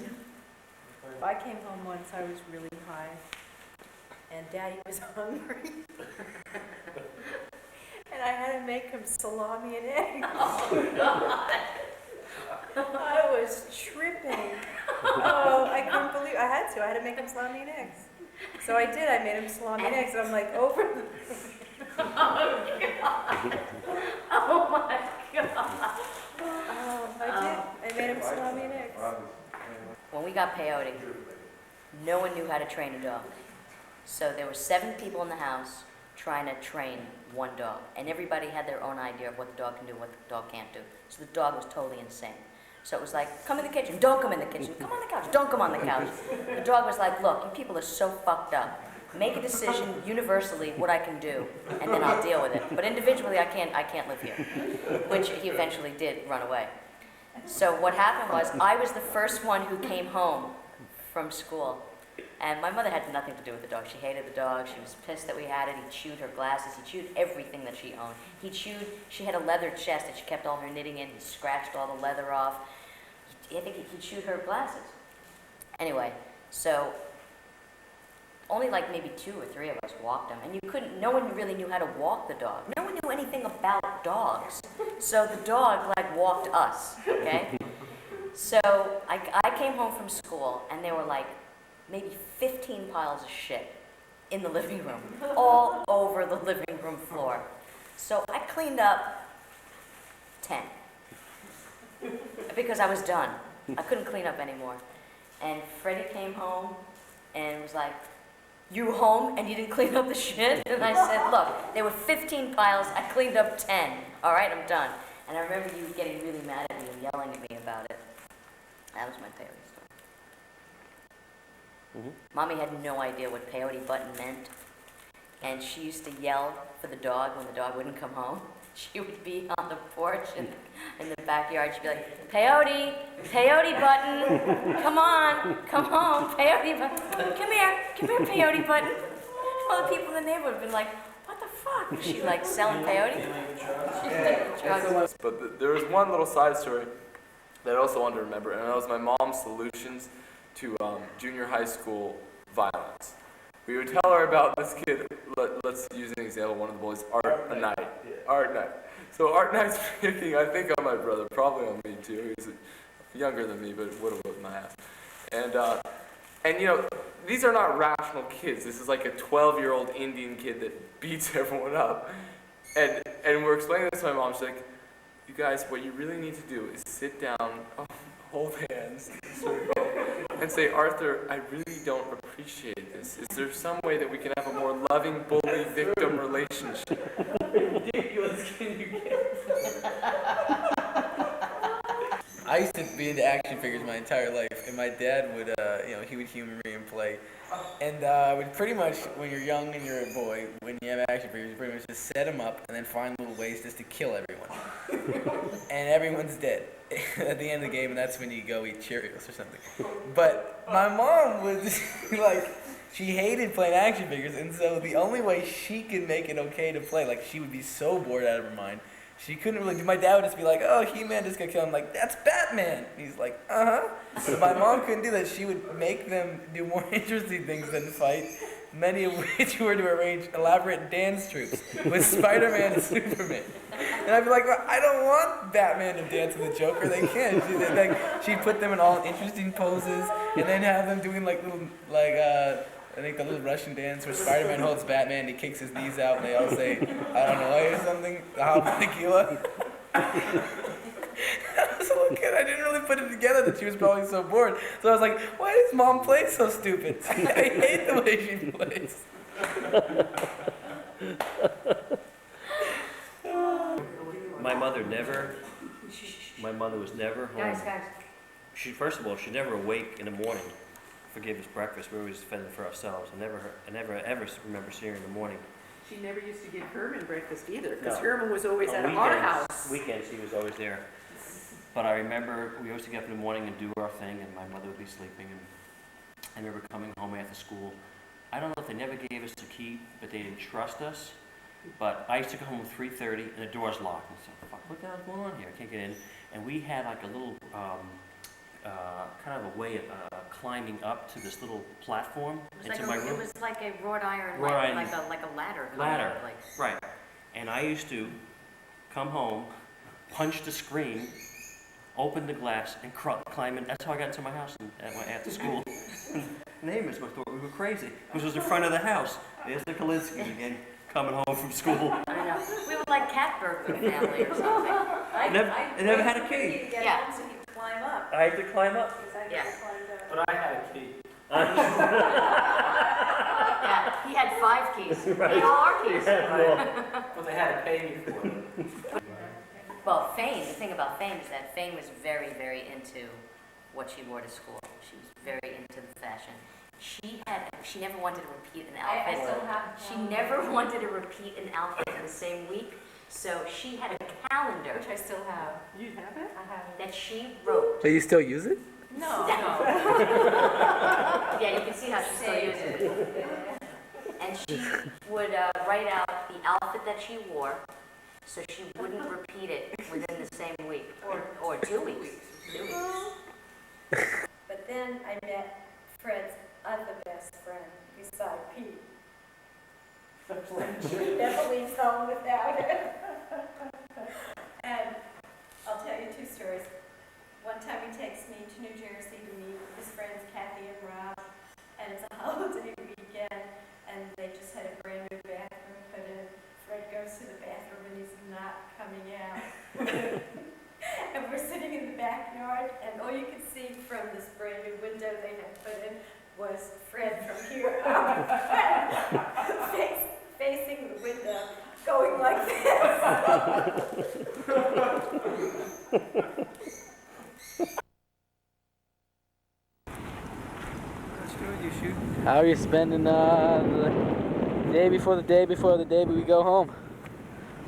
I came home once, I was really high, and Daddy was hungry. And I had to make him salami and eggs. Oh, God. I was tripping. Oh, I couldn't believe, I had to make him salami and eggs. So I did, I made him salami and eggs, and I'm like, over. Oh, God. Oh, my God. Oh, I did, I made him salami and eggs. When we got peyote, no one knew how to train a dog. So there were 7 people in the house trying to train one dog. And everybody had their own idea of what the dog can do, what the dog can't do. So the dog was totally insane. So it was like, come in the kitchen, don't come in the kitchen, come on the couch, don't come on the couch. The dog was like, look, you people are so fucked up. Make a decision universally what I can do, and then I'll deal with it. But individually, I can't live here. Which he eventually did run away. So what happened was, I was the first one who came home from school. And my mother had nothing to do with the dog. She hated the dog. She was pissed that we had it. He chewed her glasses. He chewed everything that she owned. She had a leather chest that she kept all her knitting in. He scratched all the leather off. I think he chewed her glasses. Anyway, so only like maybe 2 or 3 of us walked him. And no one really knew how to walk the dog. No one knew anything about dogs. So the dog like walked us, okay? So I came home from school and there were like maybe 15 piles of shit in the living room, all over the living room floor. So I cleaned up 10 because I was done. I couldn't clean up anymore. And Freddie came home and was like, you home and you didn't clean up the shit? And I said, look, there were 15 piles, I cleaned up 10. All right, I'm done. And I remember you getting really mad at me and yelling at me about it. That was my peyote story. Mommy had no idea what peyote button meant. And she used to yell for the dog when the dog wouldn't come home. She would be on the porch in the backyard. She'd be like, peyote, peyote button, come on, come home, peyote button, come here, peyote button. All the people in the neighborhood would have been like, what the fuck? Was she like selling peyote? But there was one little side story that I also wanted to remember, and that was my mom's solutions to junior high school violence. We would tell her about this kid, let's use an example, one of the boys, Art Knight. So Art Knight's picking, I think, on my brother, probably on me too. He's younger than me, but would have whipped my ass. And you know, these are not rational kids. This is like a 12-year-old Indian kid that beats everyone up. And we're explaining this to my mom. She's like, you guys, what you really need to do is sit down, hold hands, and say, Arthur, I really don't appreciate this. Is there some way that we can have a more loving bully-victim relationship? Ridiculous kid you get. I used to be into action figures my entire life, and my dad would, he would humor me and play. And would pretty much, when you're young and you're a boy, when you have action figures, you pretty much just set them up and then find little ways just to kill everyone. And everyone's dead at the end of the game, and that's when you go eat Cheerios or something. But my mom was like, she hated playing action figures, and so the only way she could make it okay to play, like she would be so bored out of her mind, she couldn't really do. My dad would just be like, oh, He-Man just got killed. I'm like, that's Batman. And he's like, uh-huh. So my mom couldn't do that. She would make them do more interesting things than fight, many of which were to arrange elaborate dance troupes with Spider-Man and Superman. And I'd be like, well, I don't want Batman to dance with the Joker. They can't. She'd put them in all interesting poses and then have them doing like little, I think the little Russian dance where Spider-Man holds Batman and he kicks his knees out and they all say, I don't know, or something, tequila. I was a little kid, I didn't really put it together that she was probably so bored. So I was like, why does Mom play so stupid? I hate the way she plays. My mother was never home. Guys. First of all, she never awake in the morning for gave us breakfast. We always fended for ourselves. I never ever remember seeing her in the morning. She never used to give Herman breakfast either, because No. Herman was always at On our house. Weekends, he was always there. But I remember we always get up in the morning and do our thing, and my mother would be sleeping. And I remember coming home after school. I don't know if they never gave us the key, but they didn't trust us. But I used to come home at 3:30, and the door's locked. And I said, fuck, what the hell's going on here? I can't get in. And we had like a little, kind of a way, climbing up to this little platform It into my room. It was like a wrought iron, Wrought iron. like a ladder. Ladder, Like, right. And I used to come home, punch the screen, open the glass, and climb in. That's how I got into my house after school. Neighbors thought we were crazy, because it was the front of the house. There's the Kolinskys again, coming home from school. I know. We were like cat Berkeley family or something. I never had a key. Yeah. So he'd climb up. I had to climb up. Yeah. But I had a key. Yeah, he had 5 keys. Right. They all are keys. But they had to pay me for it. Well, Fane, the thing about Fane is that Fane was very, very into what she wore to school. She was very into the fashion. She never wanted to repeat an outfit. I still have She never wanted to repeat an outfit in the same week. So she had a calendar. Which I still have. You have it? I have it. That she wrote. But you still use it? No. Yeah, you can see how she still uses it. And she would write out the outfit that she wore, so she wouldn't repeat it within the same week or 2 weeks. 2 weeks. But then I met Fred's other best friend beside Pete. He never leaves home without it. And I'll tell you 2 stories. One time he takes me to New Jersey to meet his friends Kathy and Rob, and it's a holiday weekend, and they just had a brand new bathroom put in. Fred goes to the bathroom and he's not coming out. And we're sitting in the backyard, and all you could see from this brand new window they had put in was Fred from here up, facing the window, going like this. How are you spending the day before the day we go home?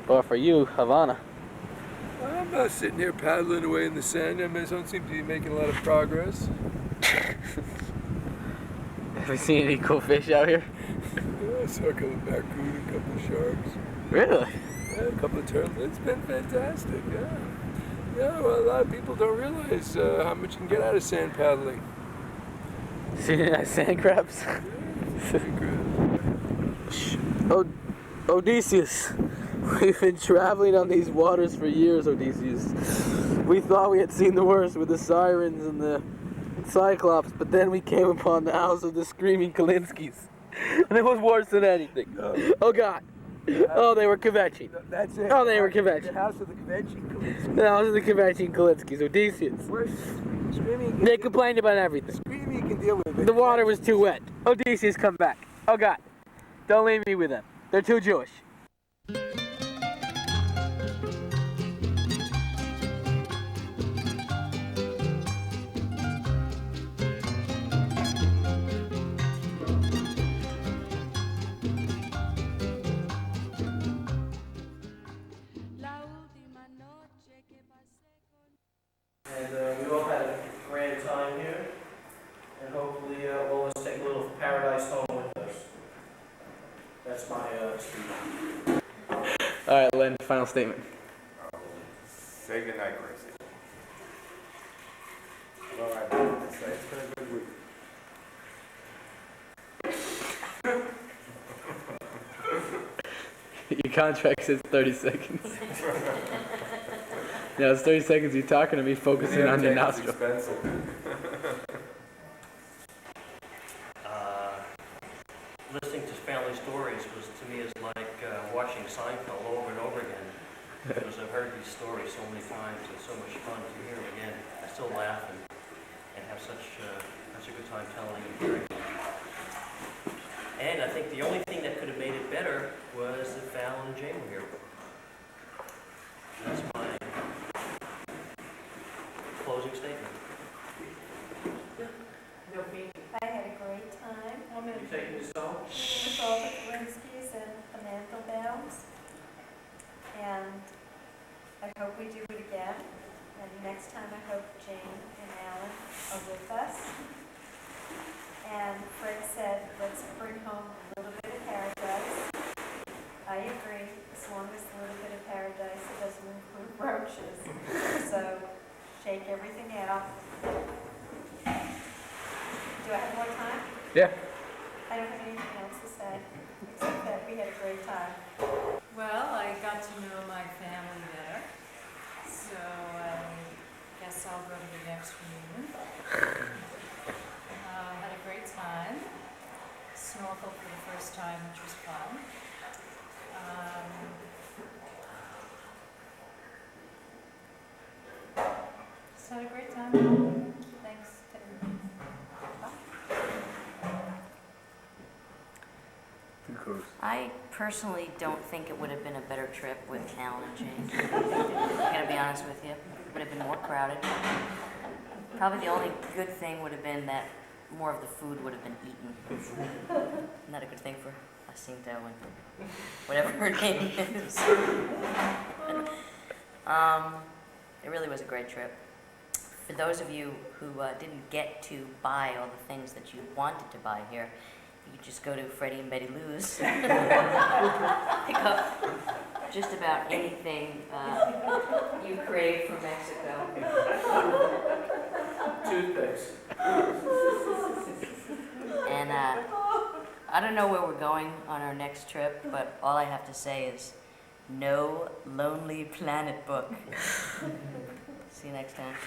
Or for you, Havana? I'm sitting here paddling away in the sand. I don't seem to be making a lot of progress. Have you seen any cool fish out here? Yeah, I saw a couple of barracuda, a couple of sharks. Really? Yeah, a couple of turtles. It's been fantastic, yeah. Yeah, well, a lot of people don't realize how much you can get out of sand paddling. Seen any nice sand crabs? Sand crabs. Odysseus, we've been traveling on these waters for years, Odysseus. We thought we had seen the worst with the sirens and the Cyclops, but then we came upon the house of the screaming Kolinskys. And it was worse than anything. Oh God. Oh, they were kvetching. That's it. Oh, they were kvetching. The house of the kvetching Kolinsky. The house of the kvetching Kolinskys, Odysseus. Screaming. They complained about everything. Screaming you can deal with it. The water was too wet. Odysseus, come back. Oh God. Don't leave me with them. They're too Jewish. And we all had a grand time here, and hopefully we'll always take a little paradise home with us. That's my speech. All right, Len, final statement. Say goodnight, Gracie. All right, it's been a good week. Your contract says 30 seconds. Yeah, it's 30 seconds you're talking to me, focusing on your nostril. Expensive. Listening to family stories was to me is like watching Seinfeld over and over again. Because I've heard these stories so many times. It's so much fun to hear them again. I still laugh and have such a good time telling and hearing. And I think the only thing that could have made it better was that Fallon and Jane were here. That's my closing statement. I had a great time. You taking this home? With all the Kolinskys and the Mandelbaums. And I hope we do it again. And next time I hope Jane and Alan are with us. And Fred said, let's bring home a little bit of paradise. I agree, as long as a little bit of paradise, it doesn't include roaches. So shake everything out Yeah. I don't have anything else to say, except that we had a great time. Well, I got to know my family better, so I guess I'll go to the next reunion. Had a great time. Snorkeled for the first time, which was fun. Just had a great time. Thanks to everybody. I personally don't think it would have been a better trip with Alan and Jane. I'm gonna be honest with you. It would have been more crowded. Probably the only good thing would have been that more of the food would have been eaten. Isn't that a good thing for Jacinto and whatever her name is? It really was a great trip. For those of you who didn't get to buy all the things that you wanted to buy here, you could just go to Freddie and Betty Lou's. Pick up just about anything you crave from Mexico. Toothpicks. And I don't know where we're going on our next trip, but all I have to say is no Lonely Planet book. See you next time.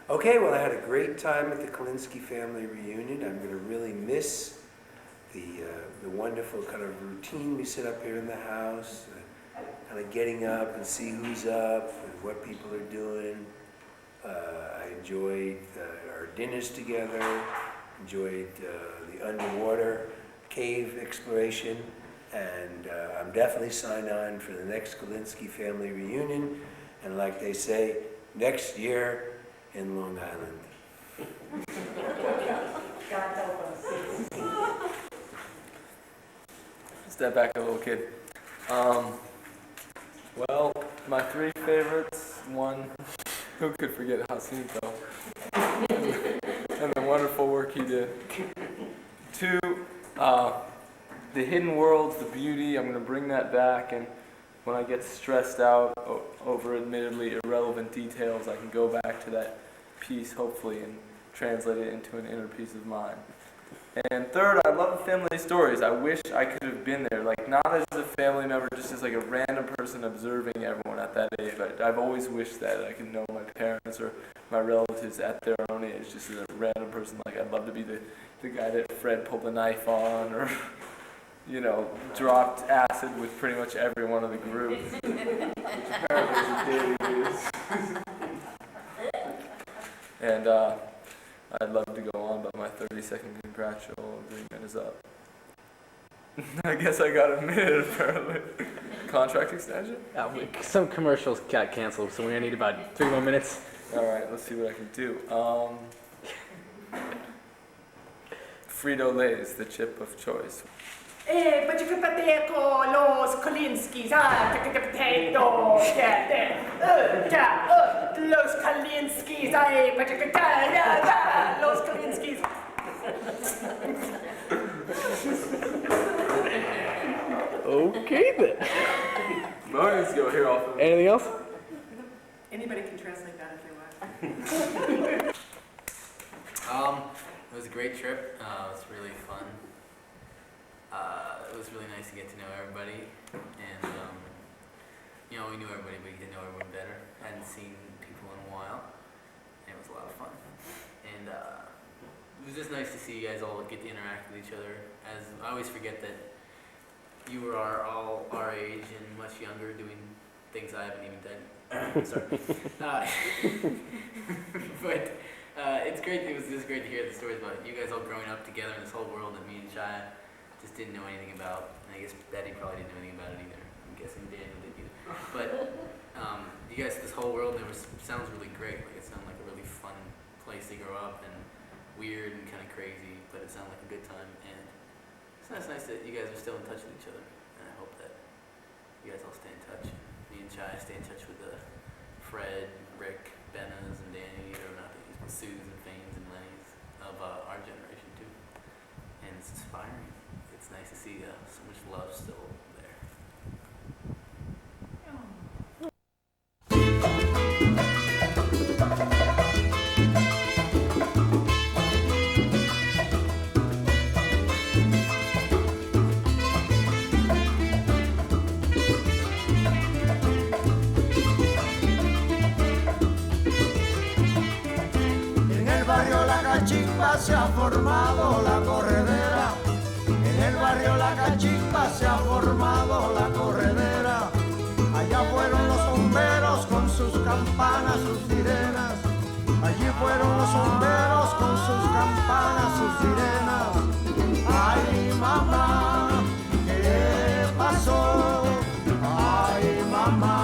Okay, well, I had a great time at the Kolinsky family reunion. I'm going to really miss the wonderful kind of routine we set up here in the house, kind of getting up and see who's up and what people are doing. I enjoyed our dinners together, enjoyed the underwater cave exploration, and I'm definitely signed on for the next Kolinsky family reunion. And like they say, next year in Long Island. God help us. Step back a little, kid. Well, my three favorites. One, who could forget Jacinto? And the wonderful work he did. Two, the hidden worlds, the beauty. I'm going to bring that back, and when I get stressed out over admittedly irrelevant details, I can go back to that piece, hopefully, and translate it into an inner peace of mind. And third, I love the family stories. I wish I could have been there, like not as a family member, just as like a random person observing everyone at that age. I've always wished that I could know my parents or my relatives at their own age, just as a random person. Like I'd love to be the guy that Fred pulled the knife on, or dropped acid with pretty much every one of the group. And I'd love to go on, but my 30-second contractual agreement is up. I guess I got a minute, apparently. Contract extension? Some commercials got canceled, so we're going to need about 3 more minutes. All right, let's see what I can do. Frito-Lay's the chip of choice. Los Kolinskys, Los Kolinsky's, Los Kolinskys. Okay then. Let's go here off of Anything else? Anybody can translate that if they want. It was a great trip. It was really fun. It was really nice to get to know everybody, and we knew everybody, but we get to know everyone better. Hadn't seen people in a while, and it was a lot of fun. And it was just nice to see you guys all get to interact with each other. As I always forget that you are all our age and much younger, doing things I haven't even done. Sorry. But it's great. It was just great to hear the stories about you guys all growing up together in this whole world that me and Shia just didn't know anything about. And I guess Betty probably didn't know anything about it either. I'm guessing Daniel didn't either. But you guys, this whole world, sounds really great. Like it sounded like a really fun place to grow up, and weird and kind of crazy, but it sounded like a good time. And it's nice that you guys are still in touch with each other. And I hope that you guys all stay in touch. Me and Shia stay in touch with Fred, Rick, Bennas, and Danny, or not Danny's, but Sue's and Fane's and Lenny's of our generation too. And it's inspiring. It's nice to see so much love still there. cachimba se ha formado la corredera. En el barrio La Cachimba se ha formado la corredera. Allá fueron los bomberos con sus campanas, sus sirenas. Allí fueron los bomberos con sus campanas, sus sirenas. Ay, mamá, ¿qué pasó? Ay, mamá.